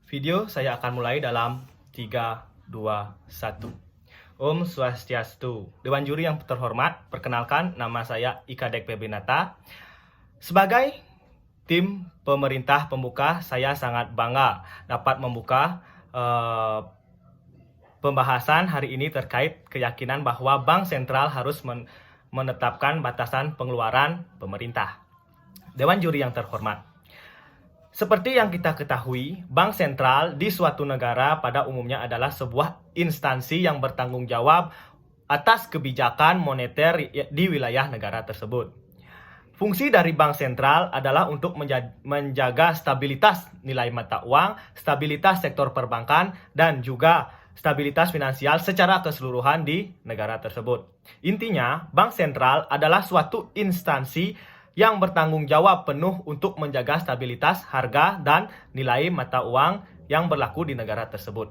Video saya akan mulai dalam 3, 2, 1. Om Swastiastu. Dewan juri yang terhormat, perkenalkan nama saya Ika Dek Febrinata. Sebagai tim pemerintah pembuka, saya sangat bangga dapat membuka pembahasan hari ini terkait keyakinan bahwa Bank Sentral harus menetapkan batasan pengeluaran pemerintah. Dewan juri yang terhormat, seperti yang kita ketahui, Bank Sentral di suatu negara pada umumnya adalah sebuah instansi yang bertanggung jawab atas kebijakan moneter di wilayah negara tersebut. Fungsi dari Bank Sentral adalah untuk menjaga stabilitas nilai mata uang, stabilitas sektor perbankan, dan juga stabilitas finansial secara keseluruhan di negara tersebut. Intinya, Bank Sentral adalah suatu instansi yang bertanggung jawab penuh untuk menjaga stabilitas harga dan nilai mata uang yang berlaku di negara tersebut.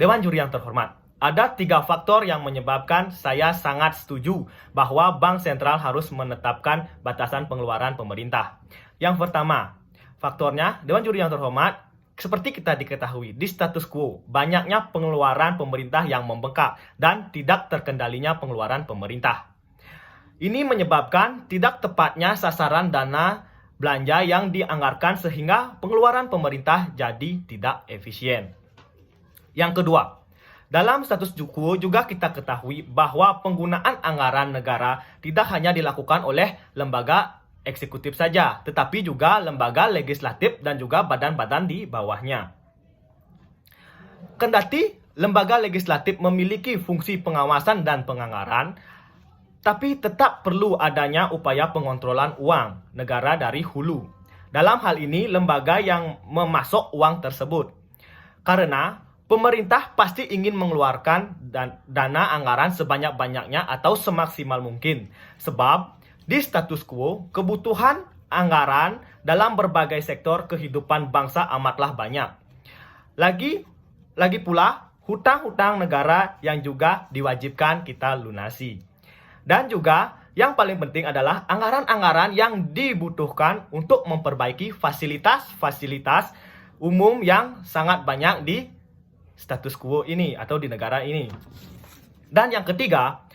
Dewan juri yang terhormat, ada 3 faktor yang menyebabkan saya sangat setuju bahwa Bank Sentral harus menetapkan batasan pengeluaran pemerintah. Yang pertama, faktornya, Dewan juri yang terhormat, seperti kita diketahui, di status quo, banyaknya pengeluaran pemerintah yang membengkak dan tidak terkendalinya pengeluaran pemerintah. Ini menyebabkan tidak tepatnya sasaran dana belanja yang dianggarkan sehingga pengeluaran pemerintah jadi tidak efisien. Yang kedua, dalam status quo juga kita ketahui bahwa penggunaan anggaran negara tidak hanya dilakukan oleh lembaga eksekutif saja, tetapi juga lembaga legislatif dan juga badan-badan di bawahnya. Kendati lembaga legislatif memiliki fungsi pengawasan dan penganggaran, tapi tetap perlu adanya upaya pengontrolan uang negara dari hulu. Dalam hal ini, lembaga yang memasok uang tersebut. Karena pemerintah pasti ingin mengeluarkan dana anggaran sebanyak-banyaknya atau semaksimal mungkin. Sebab di status quo, kebutuhan anggaran dalam berbagai sektor kehidupan bangsa amatlah banyak. Lagi pula, hutang-hutang negara yang juga diwajibkan kita lunasi. Dan juga yang paling penting adalah anggaran-anggaran yang dibutuhkan untuk memperbaiki fasilitas-fasilitas umum yang sangat banyak di status quo ini atau di negara ini. Dan yang ketiga,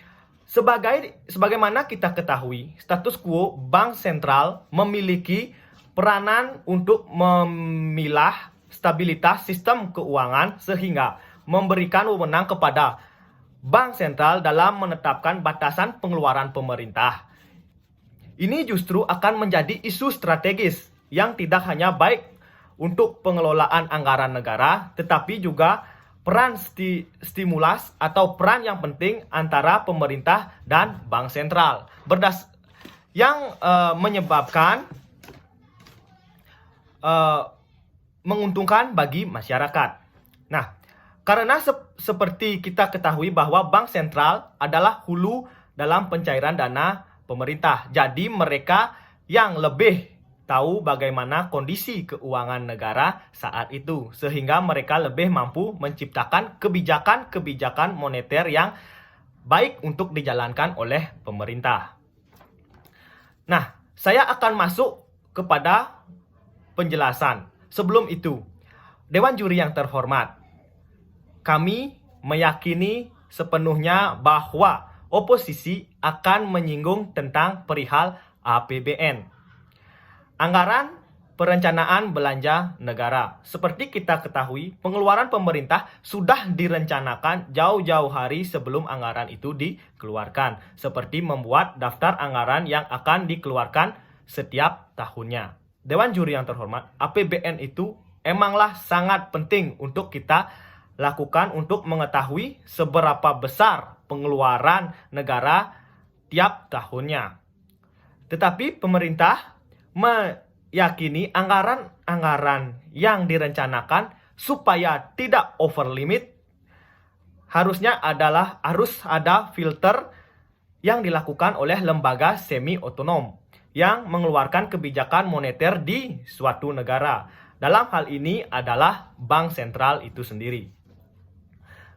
sebagaimana kita ketahui, status quo Bank Sentral memiliki peranan untuk memilah stabilitas sistem keuangan sehingga memberikan wewenang kepada Bank Sentral dalam menetapkan batasan pengeluaran pemerintah. Ini justru akan menjadi isu strategis yang tidak hanya baik untuk pengelolaan anggaran negara, tetapi juga peran stimulus atau peran yang penting antara pemerintah dan Bank Sentral. Yang menyebabkan menguntungkan bagi masyarakat. Nah, karena seperti kita ketahui bahwa Bank Sentral adalah hulu dalam pencairan dana pemerintah. Jadi mereka yang lebih tahu bagaimana kondisi keuangan negara saat itu. Sehingga mereka lebih mampu menciptakan kebijakan-kebijakan moneter yang baik untuk dijalankan oleh pemerintah. Nah, saya akan masuk kepada penjelasan. Sebelum itu, Dewan Juri yang terhormat, kami meyakini sepenuhnya bahwa oposisi akan menyinggung tentang perihal APBN. Anggaran perencanaan belanja negara. Seperti kita ketahui, pengeluaran pemerintah sudah direncanakan jauh-jauh hari sebelum anggaran itu dikeluarkan. Seperti membuat daftar anggaran yang akan dikeluarkan setiap tahunnya. Dewan juri yang terhormat, APBN itu emanglah sangat penting untuk kita lakukan untuk mengetahui seberapa besar pengeluaran negara tiap tahunnya. Tetapi pemerintah meyakini anggaran-anggaran yang direncanakan supaya tidak over limit harus ada filter yang dilakukan oleh lembaga semi-otonom yang mengeluarkan kebijakan moneter di suatu negara. Dalam hal ini adalah Bank Sentral itu sendiri.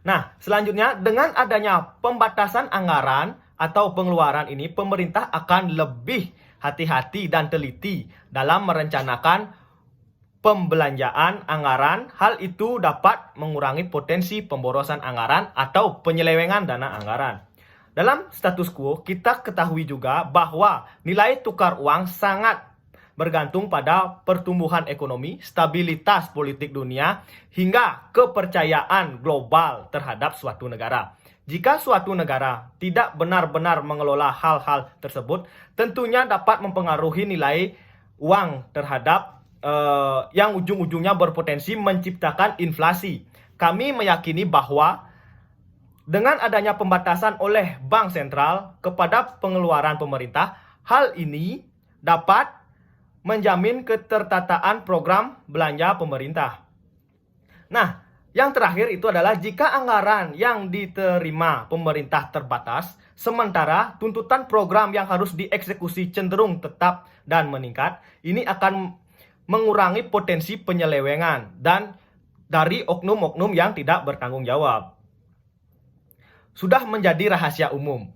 Nah, selanjutnya dengan adanya pembatasan anggaran atau pengeluaran ini, pemerintah akan lebih hati-hati dan teliti dalam merencanakan pembelanjaan anggaran. Hal itu dapat mengurangi potensi pemborosan anggaran atau penyelewengan dana anggaran. Dalam status quo, kita ketahui juga bahwa nilai tukar uang sangat bergantung pada pertumbuhan ekonomi, stabilitas politik dunia, hingga kepercayaan global terhadap suatu negara. Jika suatu negara tidak benar-benar mengelola hal-hal tersebut, tentunya dapat mempengaruhi nilai uang terhadap yang ujung-ujungnya berpotensi menciptakan inflasi. Kami meyakini bahwa dengan adanya pembatasan oleh bank sentral kepada pengeluaran pemerintah, hal ini dapat menjamin ketertataan program belanja pemerintah. Nah, yang terakhir itu adalah jika anggaran yang diterima pemerintah terbatas, sementara tuntutan program yang harus dieksekusi cenderung tetap dan meningkat, ini akan mengurangi potensi penyelewengan dan dari oknum-oknum yang tidak bertanggung jawab. Sudah menjadi rahasia umum,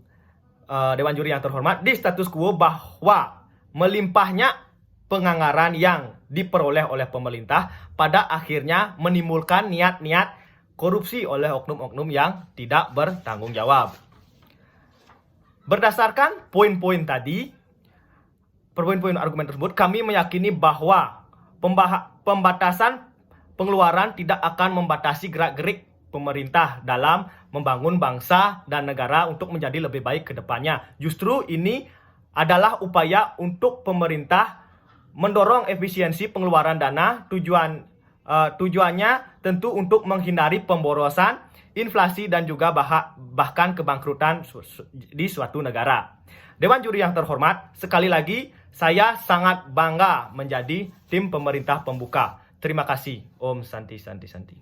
Dewan Juri yang terhormat, di status quo bahwa melimpahnya penganggaran yang diperoleh oleh pemerintah pada akhirnya menimbulkan niat-niat korupsi oleh oknum-oknum yang tidak bertanggung jawab. Berdasarkan poin-poin tadi, poin-poin argumen tersebut, kami meyakini bahwa pembatasan pengeluaran tidak akan membatasi gerak-gerik pemerintah dalam membangun bangsa dan negara untuk menjadi lebih baik ke depannya. Justru ini adalah upaya untuk pemerintah mendorong efisiensi pengeluaran dana, tujuannya tentu untuk menghindari pemborosan, inflasi, dan juga bahkan kebangkrutan di suatu negara. Dewan Juri yang terhormat, sekali lagi saya sangat bangga menjadi tim pemerintah pembuka. Terima kasih. Om Santi Santi Santi.